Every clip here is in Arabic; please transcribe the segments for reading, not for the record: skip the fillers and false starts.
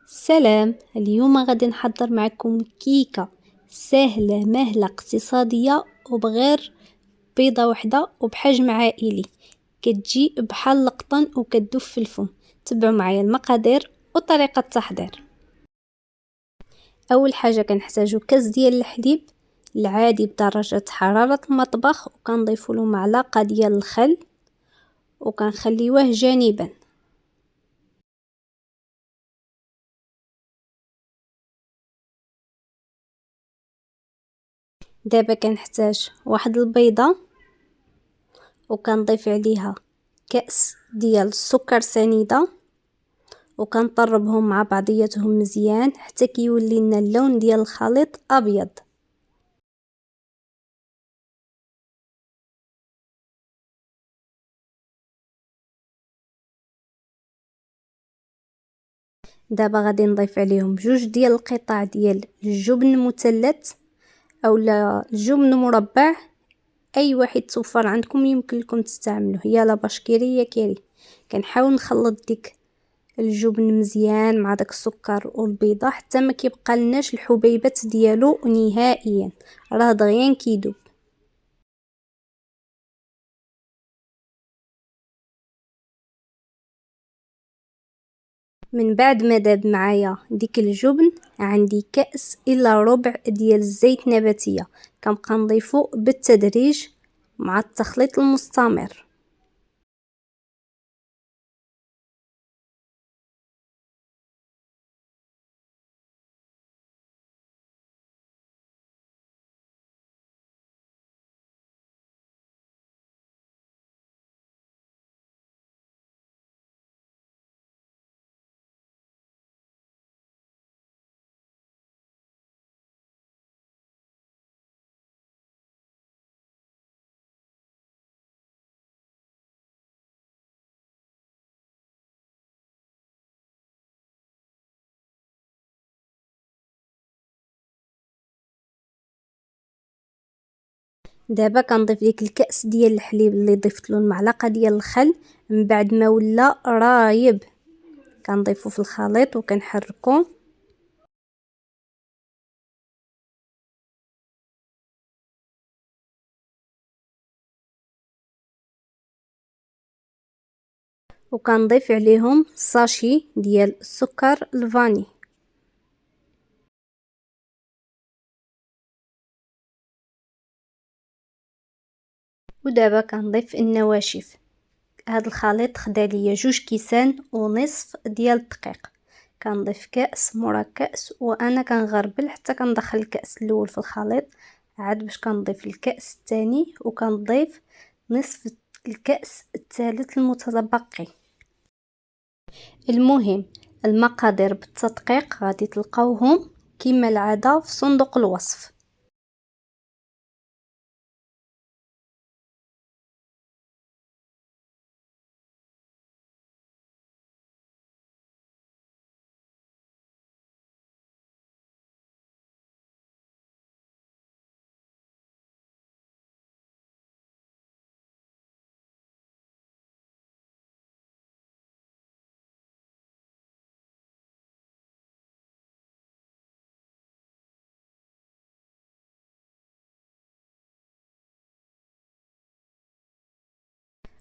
سلام، اليوم غادي نحضر معكم كيكة سهلة مهلة اقتصادية وبغير بيضة وحدة وبحجم عائلي، كتجي بحال القطن وكتدوب في الفم. تبعوا معايا المقادير وطريقة التحضير. اول حاجة كنحتاجو كاس ديال الحليب العادي بدرجة حرارة المطبخ، وكنضيفو له معلقة ديال الخل وكنخليوه جانبا. دابا كنحتاج واحد البيضة وكنضيف عليها كأس ديال السكر سنيدة، وكنطربهم مع بعضياتهم مزيان حتى كيولي لنا اللون ديال الخليط ابيض. دابا غادي نضيف عليهم جوج ديال القطع ديال الجبن المثلث اولا الجبن مربع، اي واحد توفر عندكم يمكن لكم تستعملوه، يا لا باشكيري يا كيري. كنحاول نخلط ديك الجبن مزيان مع داك السكر والبيضه حتى ما كيبقى لناش الحبيبات ديالو نهائيا، راه دغيا كيدوب. من بعد ما داب معايا ديك الجبن، عندي كأس الا ربع ديال الزيت نباتيه، كنبقى نضيفو بالتدريج مع التخليط المستمر. دابا كنضيف ديك الكأس ديال الحليب اللي ضفت له المعلقه ديال الخل، من بعد ما ولا رايب كنضيفو في الخليط وكنحركو. وكنضيف عليهم ساشي ديال السكر الفاني. ودابا كنضيف النواشف. هاد الخليط خدا ليا جوج كيسان ونصف ديال الدقيق، كنضيف كأس مورا كأس، وانا كنغربل حتى كندخل الكأس الاول في الخليط عاد باش كنضيف الكأس الثاني، وكنضيف نصف الكأس الثالث المتبقي. المهم المقادير بالتدقيق غادي تلقاوهم كما العادة في صندوق الوصف.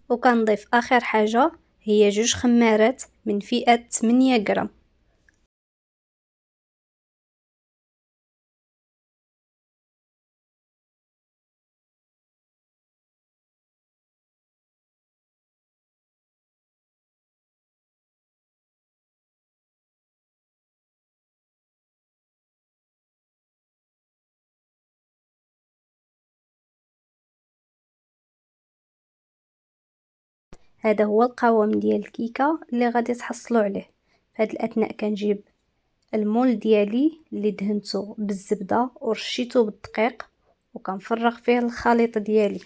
وكنضيف اخر حاجة هي جوج خمارات من فئة 8 غرام. هذا هو القوام ديال الكيكة اللي غادي تحصلوا عليه. في هذا الاثناء كنجيب المول ديالي اللي دهنته بالزبدة ورشيته بالدقيق وكنفرغ فيه الخليط ديالي.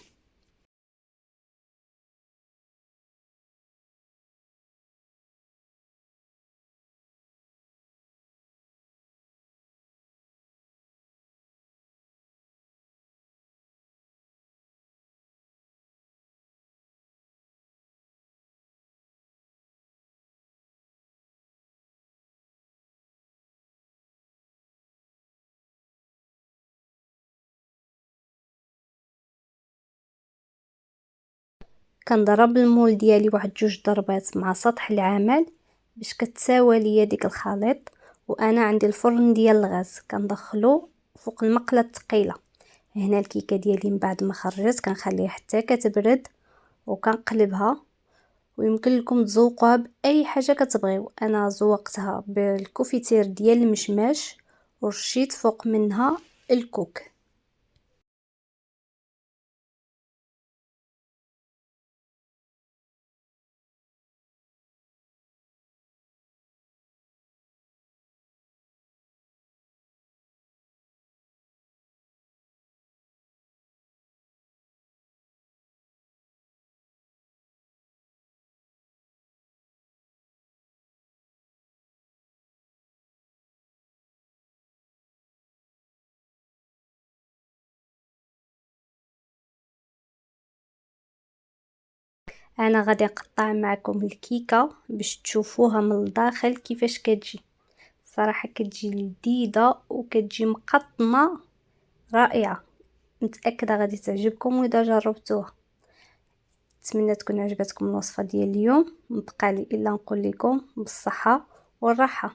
كنضرب المول ديالي واحد 2 ضربات مع سطح العمل باش كتساوى ليا ديك الخليط. وانا عندي الفرن ديال الغاز كندخلو فوق المقله الثقيله. هنا الكيكه ديالي من بعد ما خرجت كنخليها حتى كتبرد وكنقلبها. ويمكن لكم تزوقوها باي حاجه كتبغيو. انا زوقتها بالكوفيتير ديال المشماش ورشيت فوق منها الكوك. انا غادي نقطع معكم الكيكه باش تشوفوها من الداخل كيفاش كتجي. صراحه كتجي لذيذه وكتجي مقطنه رائعه. متاكده غادي تعجبكم واذا جربتوها. نتمنى تكون عجبتكم الوصفه ديال اليوم. مبقى لي الا نقول لكم بالصحه والراحه.